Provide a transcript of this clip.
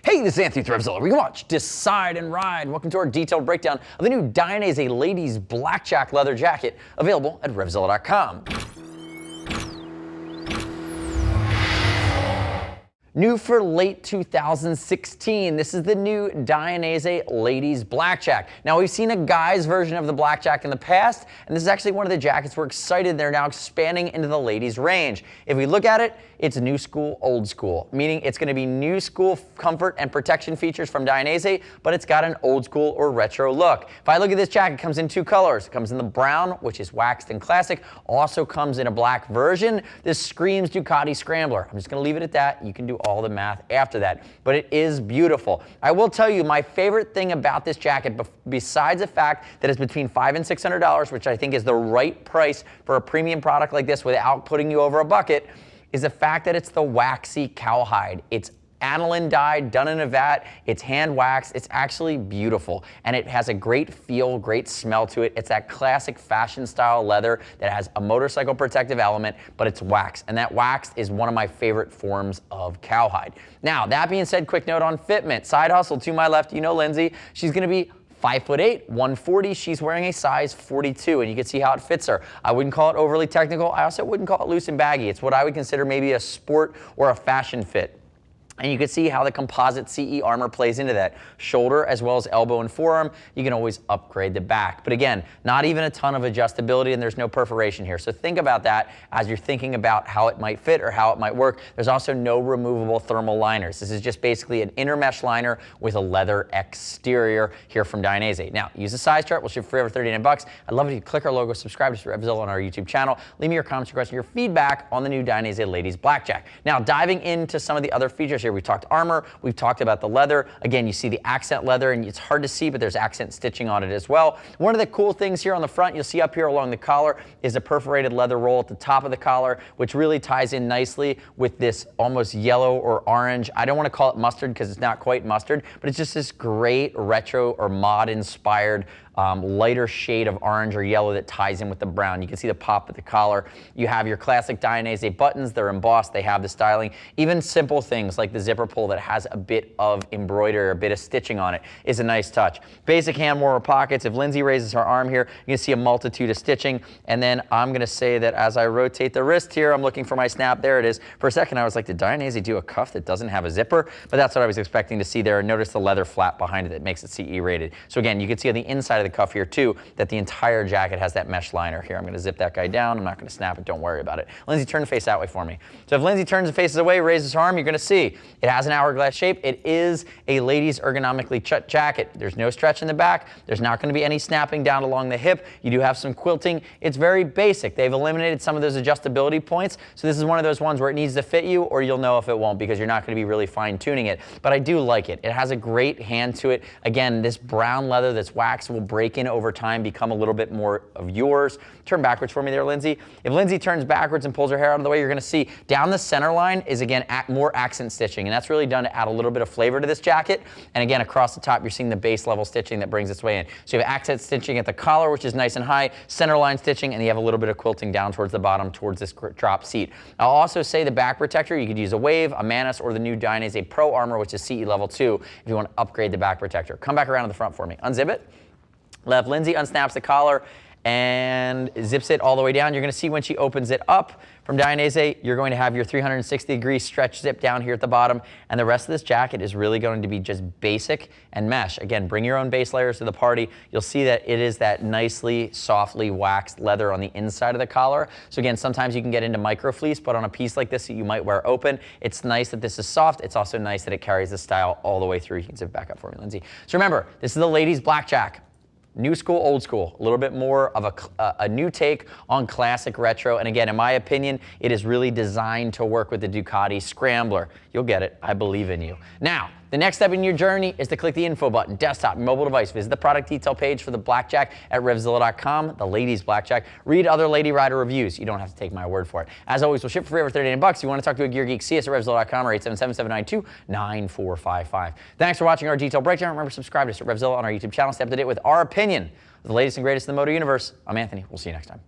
Hey, this is Anthony with RevZilla. We can watch, decide, and ride. Welcome to our detailed breakdown of the new Dainese Ladies Blackjack leather jacket, available at RevZilla.com. New for late 2016, this is the new Dainese Ladies Blackjack. Now, we've seen a guy's version of the Blackjack in the past, and this is actually one of the jackets we're excited they're now expanding into the ladies range. If we look at it, it's new school, old school, meaning it's going to be new school comfort and protection features from Dainese, but it's got an old school or retro look. If I look at this jacket, it comes in two colors. It comes in the brown, which is waxed and classic, also comes in a black version. This screams Ducati Scrambler. I'm just going to leave it at that. You can do all the math after that, but it is beautiful. I will tell you my favorite thing about this jacket, besides the fact that it's between $500 and $600, which I think is the right price for a premium product like this without putting you over a bucket, is the fact that it's the waxy cowhide. It's aniline dyed, done in a vat, it's hand waxed, it's actually beautiful, and it has a great feel, great smell to it. It's that classic fashion style leather that has a motorcycle protective element, but it's waxed, and that waxed is one of my favorite forms of cowhide. Now, that being said, quick note on Fitment. Side hustle to my left, you know Lindsay, she's gonna be 5'8", 140. She's wearing a size 42, and you can see how it fits her. I wouldn't call it overly technical. I also wouldn't call it loose and baggy. It's what I would consider maybe a sport or a fashion fit. And you can see how the composite CE armor plays into that. Shoulder as well as elbow and forearm. You can always upgrade the back. But again, not even a ton of adjustability, and there's no perforation here. So think about that as you're thinking about how it might fit or how it might work. There's also no removable thermal liners. This is just basically an inner mesh liner with a leather exterior here from Dainese. Now, use the size chart. We'll ship for over $39. I'd love if you click our logo, subscribe to RevZilla on our YouTube channel. Leave me your comments, your questions, your feedback on the new Dainese Ladies Blackjack. Now, diving into some of the other features here. We've talked armor, we've talked about the leather. Again, you see the accent leather, and it's hard to see, but there's accent stitching on it as well. One of the cool things here on the front, you'll see up here along the collar, is a perforated leather roll at the top of the collar, which really ties in nicely with this almost yellow or orange. I don't want to call it mustard because it's not quite mustard, but it's just this great retro or mod-inspired lighter shade of orange or yellow that ties in with the brown. You can see the pop of the collar. You have your classic Dainese buttons. They're embossed. They have the styling. Even simple things like the zipper pull that has a bit of embroidery or a bit of stitching on it is a nice touch. Basic hand warmer pockets. If Lindsay raises her arm here, you can see a multitude of stitching. And then I'm going to say that as I rotate the wrist here, I'm looking for my snap. There it is. For a second, I was like, did Dainese do a cuff that doesn't have a zipper? But that's what I was expecting to see there. Notice the leather flap behind it that makes it CE rated. So again, you can see on the inside of the cuff here too that the entire jacket has that mesh liner here. I'm going to zip that guy down. I'm not going to snap it. Don't worry about it. Lindsay, turn the face that way for me. So if Lindsay turns and faces away, raises her arm, you're going to see it has an hourglass shape. It is a ladies ergonomically cut jacket. There's no stretch in the back. There's not going to be any snapping down along the hip. You do have some quilting. It's very basic. They've eliminated some of those adjustability points. So this is one of those ones where it needs to fit you, or you'll know if it won't because you're not going to be really fine tuning it. But I do like it. It has a great hand to it. Again, this brown leather that's waxed will break in over time, become a little bit more of yours. Turn backwards for me there, Lindsay. If Lindsay turns backwards and pulls her hair out of the way, you're going to see down the center line is again more accent stitching, and that's really done to add a little bit of flavor to this jacket. And again, across the top, you're seeing the base level stitching that brings its way in. So you have accent stitching at the collar, which is nice and high, center line stitching, and you have a little bit of quilting down towards the bottom, towards this drop seat. I'll also say the back protector, you could use a Wave, a Manus, or the new Dainese Pro Armor, which is CE level 2, if you want to upgrade the back protector. Come back around to the front for me. Unzip it. Left Lindsay unsnaps the collar and zips it all the way down. You're going to see when she opens it up from Dainese, you're going to have your 360-degree stretch zip down here at the bottom, and the rest of this jacket is really going to be just basic and mesh. Again, bring your own base layers to the party. You'll see that it is that nicely, softly waxed leather on the inside of the collar. So again, sometimes you can get into micro fleece, but on a piece like this that you might wear open, it's nice that this is soft. It's also nice that it carries the style all the way through. You can zip back up for me, Lindsay. So remember, this is the ladies' blackjack. New school, old school, a little bit more of a new take on classic retro. And again, in my opinion, it is really designed to work with the Ducati Scrambler. You'll get it. I believe in you. Now, the next step in your journey is to click the info button, desktop, mobile device. Visit the product detail page for the Blackjack at RevZilla.com, the ladies Blackjack. Read other Lady Rider reviews. You don't have to take my word for it. As always, we'll ship for free over $39. If you want to talk to a gear geek, see us at RevZilla.com or 877-792-9455. Thanks for watching our detailed breakdown. Remember, subscribe to us at RevZilla on our YouTube channel. Stay up to date with our opinion of the latest and greatest in the motor universe. I'm Anthony. We'll see you next time.